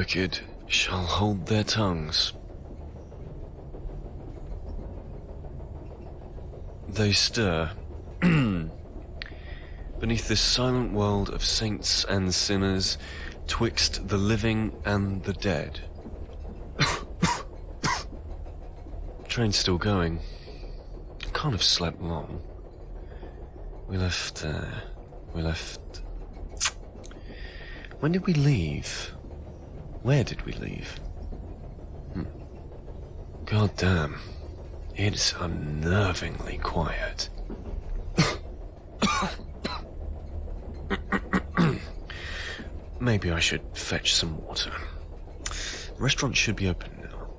wicked shall hold their tongues. They stir beneath this silent world of saints and sinners, twixt the living and the dead. Train's still going. Can't have slept long. We left... When did we leave? Where did we leave? God damn. It's unnervingly quiet. Maybe I should fetch some water. The restaurant should be open now.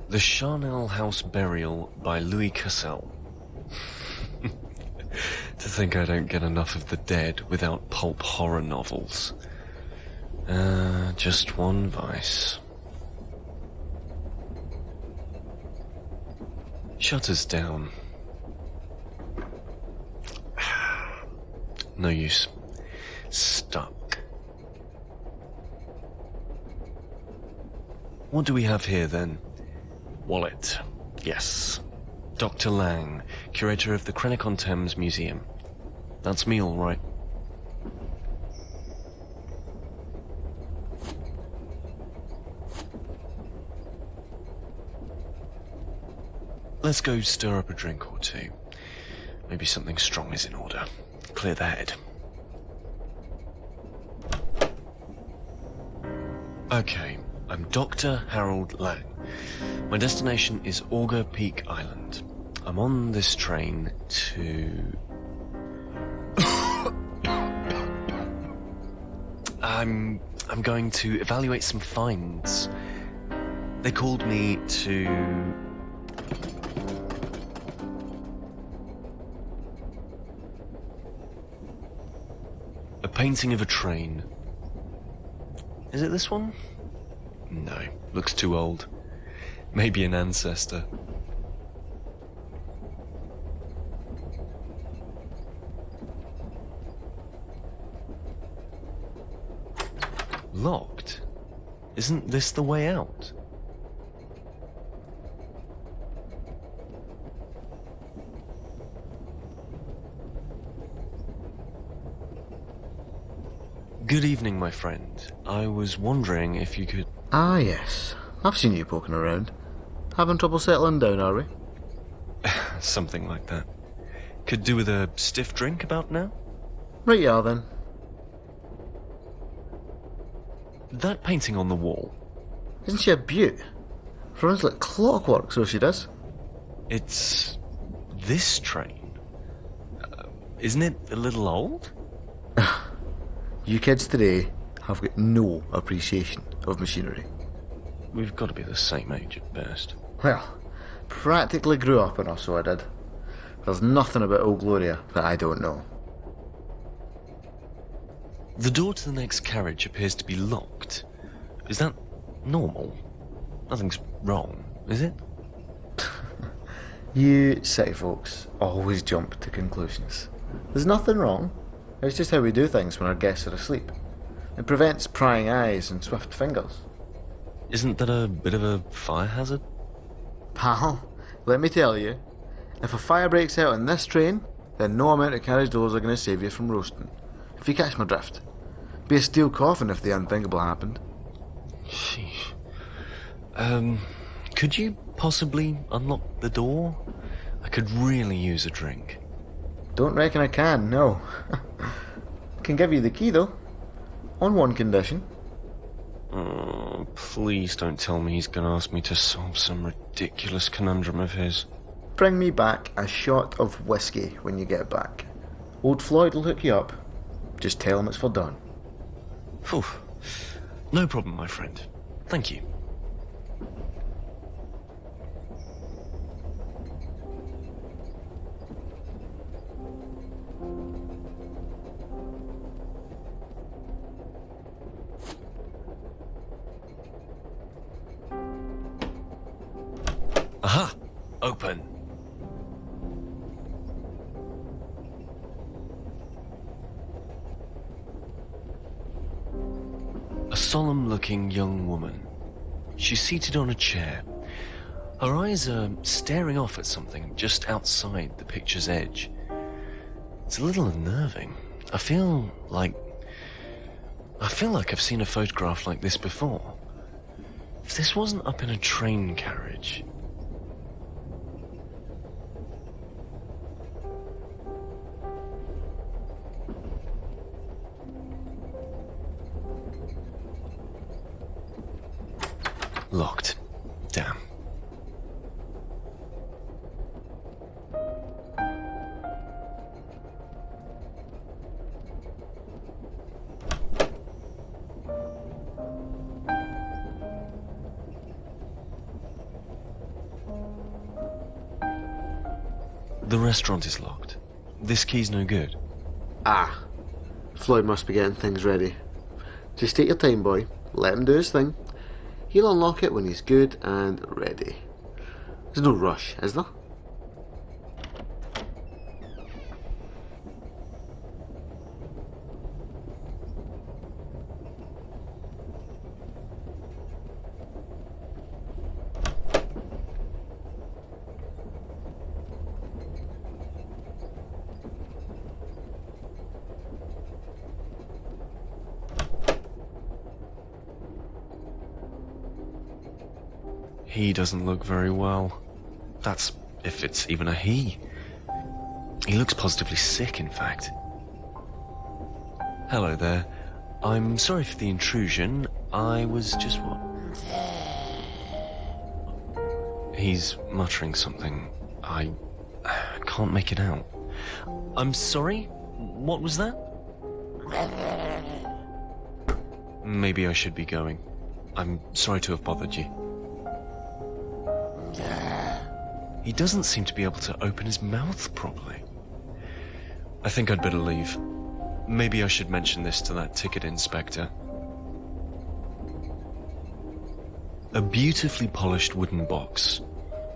The Charnel House Burial by Louis Cassel. To think I don't get enough of the dead without pulp horror novels. Just one vice. Shutters down. No use. Stuck. What do we have here then? Wallet. Yes. Dr. Lang, curator of the Krennic-on-Thames Museum. That's me, all right. Let's go stir up a drink or two. Maybe something strong is in order. Clear the head. Okay, I'm Dr. Harold Lang. My destination is Auger Peak Island. I'm on this train to... I'm going to evaluate some finds. They called me to... A painting of a train. Is it this one? No, looks too old. Maybe an ancestor. Locked? Isn't this the way out? Good evening, my friend. I was wondering if you could... Ah, yes. I've seen you poking around. Having trouble settling down, are we? Something like that. Could do with a stiff drink about now? Right you are, then. That painting on the wall. Isn't she a beaut? Runs like clockwork, so she does. It's... this train. Isn't it a little old? You kids today have got no appreciation of machinery. We've got to be the same age at best. Well, practically grew up in her, so I did. There's nothing about Old Gloria that I don't know. The door to the next carriage appears to be locked. Is that normal? Nothing's wrong, is it? You city folks always jump to conclusions. There's nothing wrong. It's just how we do things when our guests are asleep. It prevents prying eyes and swift fingers. Isn't that a bit of a fire hazard? Pal, let me tell you, if a fire breaks out on this train, then no amount of carriage doors are going to save you from roasting. If you catch my drift. Be a steel coffin if the unthinkable happened. Sheesh. Could you possibly unlock the door? I could really use a drink. Don't reckon I can, no. Can give you the key, though. On one condition. Oh, please don't tell me he's going to ask me to solve some ridiculous conundrum of his. Bring me back a shot of whiskey when you get back. Old Floyd will hook you up. Just tell him it's for done. Phew. No problem, my friend. Thank you. Aha! Open. solemn-looking young woman. She's seated on a chair. Her eyes are staring off at something just outside the picture's edge. It's a little unnerving. I feel like I've seen a photograph like this before. If this wasn't up in a train carriage... Locked. Damn. The restaurant is locked. This key's no good. Ah. Floyd must be getting things ready. Just take your time, boy. Let him do his thing. He'll unlock it when he's good and ready. There's no rush, is there? He doesn't look very well. That's if it's even a he. He looks positively sick, in fact. Hello there. I'm sorry for the intrusion. I was just what? He's muttering something. I can't make it out. I'm sorry? What was that? Maybe I should be going. I'm sorry to have bothered you. He doesn't seem to be able to open his mouth properly. I think I'd better leave. Maybe I should mention this to that ticket inspector. A beautifully polished wooden box.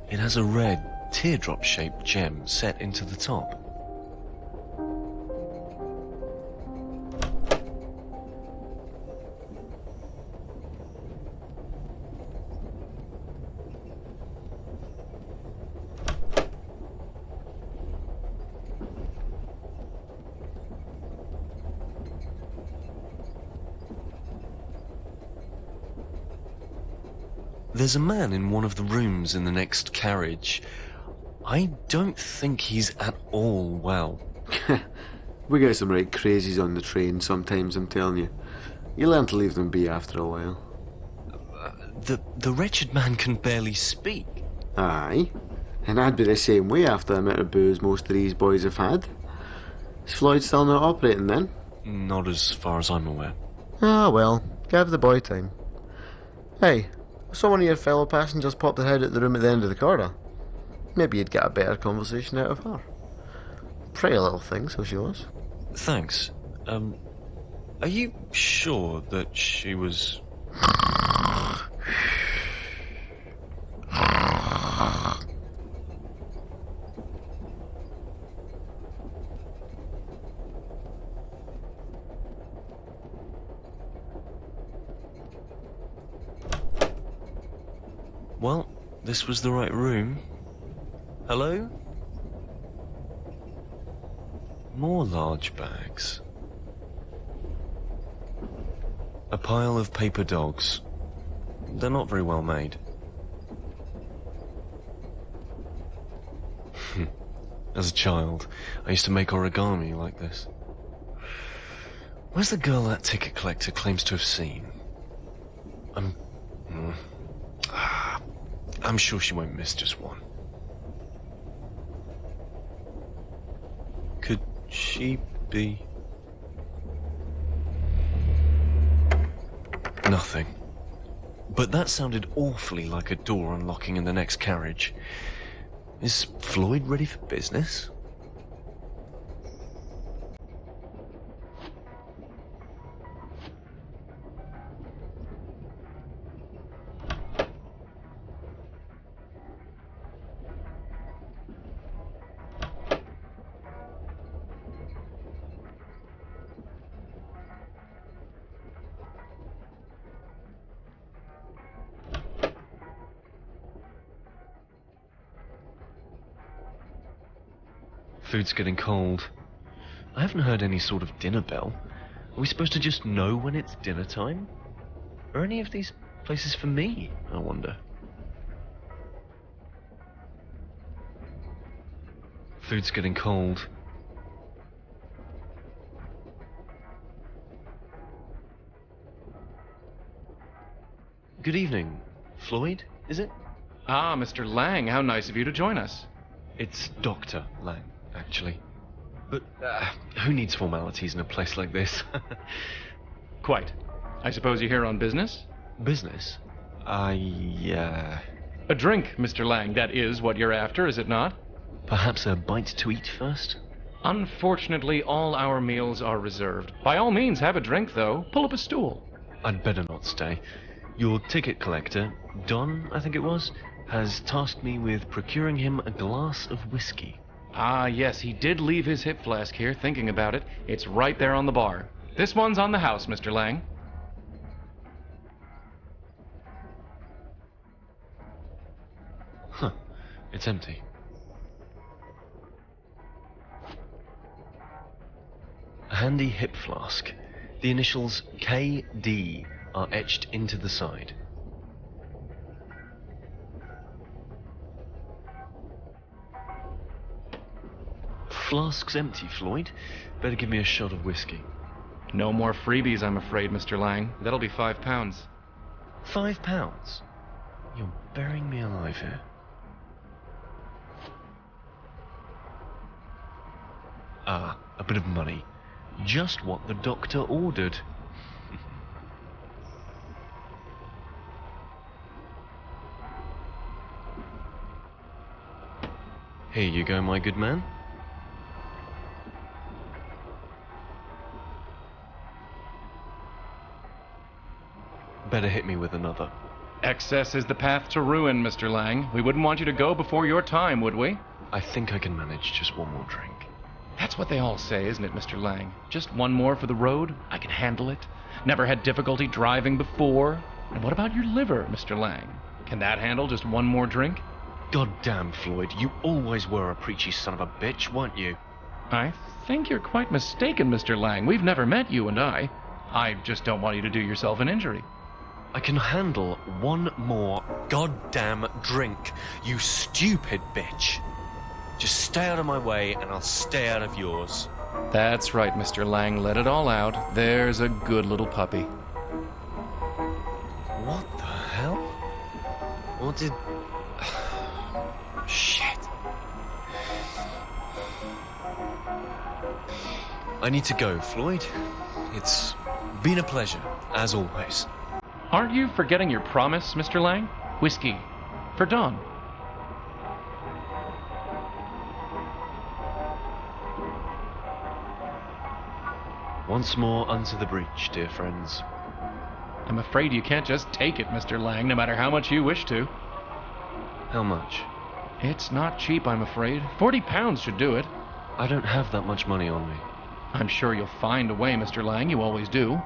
It has a red, teardrop-shaped gem set into the top. There's a man in one of the rooms in the next carriage. I don't think he's at all well. We get some right crazies on the train sometimes, I'm telling you. You learn to leave them be after a while. The wretched man can barely speak. Aye. And I'd be the same way after the amount of booze most of these boys have had. Is Floyd still not operating then? Not as far as I'm aware. Ah, well. Give the boy time. Hey, I saw one of your fellow passengers pop their head out the room at the end of the corridor. Maybe you'd get a better conversation out of her. Pretty little thing, so she was. Thanks. Are you sure that she was... Well, this was the right room. Hello? More large bags. A pile of paper dogs. They're not very well made. As a child, I used to make origami like this. Where's the girl that ticket collector claims to have seen? I'm sure she won't miss just one. Could she be... Nothing. But that sounded awfully like a door unlocking in the next carriage. Is Floyd ready for business? Food's getting cold. I haven't heard any sort of dinner bell. Are we supposed to just know when it's dinner time? Are any of these places for me, I wonder? Food's getting cold. Good evening. Floyd, is it? Ah, Mr. Lang, how nice of you to join us. It's Dr. Lang, actually. But who needs formalities in a place like this? Quite. I suppose you're here on business? Business? A drink, Mr. Lang, that is what you're after, is it not? Perhaps a bite to eat first? Unfortunately, all our meals are reserved. By all means, have a drink, though. Pull up a stool. I'd better not stay. Your ticket collector, Don, I think it was, has tasked me with procuring him a glass of whiskey. Ah, yes, he did leave his hip flask here, thinking about it. It's right there on the bar. This one's on the house, Mr. Lang. Huh. It's empty. A handy hip flask. The initials KD are etched into the side. Flask's empty, Floyd. Better give me a shot of whiskey. No more freebies, I'm afraid, Mr. Lang. That'll be £5. £5? You're burying me alive here. Ah, a bit of money. Just what the doctor ordered. Here you go, my good man. Better hit me with another. Excess is the path to ruin, Mr. Lang. We wouldn't want you to go before your time, would we? I think I can manage just one more drink. That's what they all say, isn't it, Mr. Lang? Just one more for the road? I can handle it. Never had difficulty driving before. And what about your liver, Mr. Lang? Can that handle just one more drink? God damn, Floyd, you always were a preachy son of a bitch, weren't you? I think you're quite mistaken, Mr. Lang. We've never met, you and I. I just don't want you to do yourself an injury. I can handle one more goddamn drink, you stupid bitch. Just stay out of my way and I'll stay out of yours. That's right, Mr. Lang. Let it all out. There's a good little puppy. What the hell? What did... Shit. I need to go, Floyd. It's been a pleasure, as always. Aren't you forgetting your promise, Mr. Lang? Whiskey. For Dawn. Once more unto the breach, dear friends. I'm afraid you can't just take it, Mr. Lang, no matter how much you wish to. How much? It's not cheap, I'm afraid. £40 should do it. I don't have that much money on me. I'm sure you'll find a way, Mr. Lang. You always do.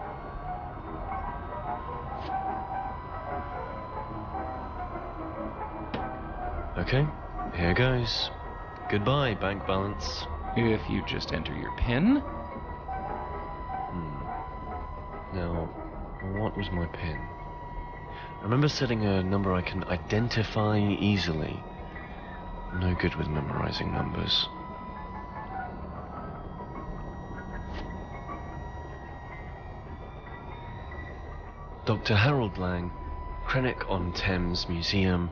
Okay, here goes. Goodbye, bank balance. If you just enter your PIN. Now, what was my PIN? I remember setting a number I can identify easily. No good with memorizing numbers. Dr. Harold Lang, Krenwick-on-Thames Museum,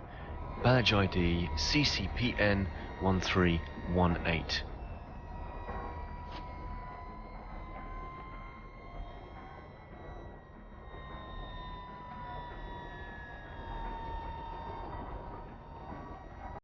badge ID CCPN 1318.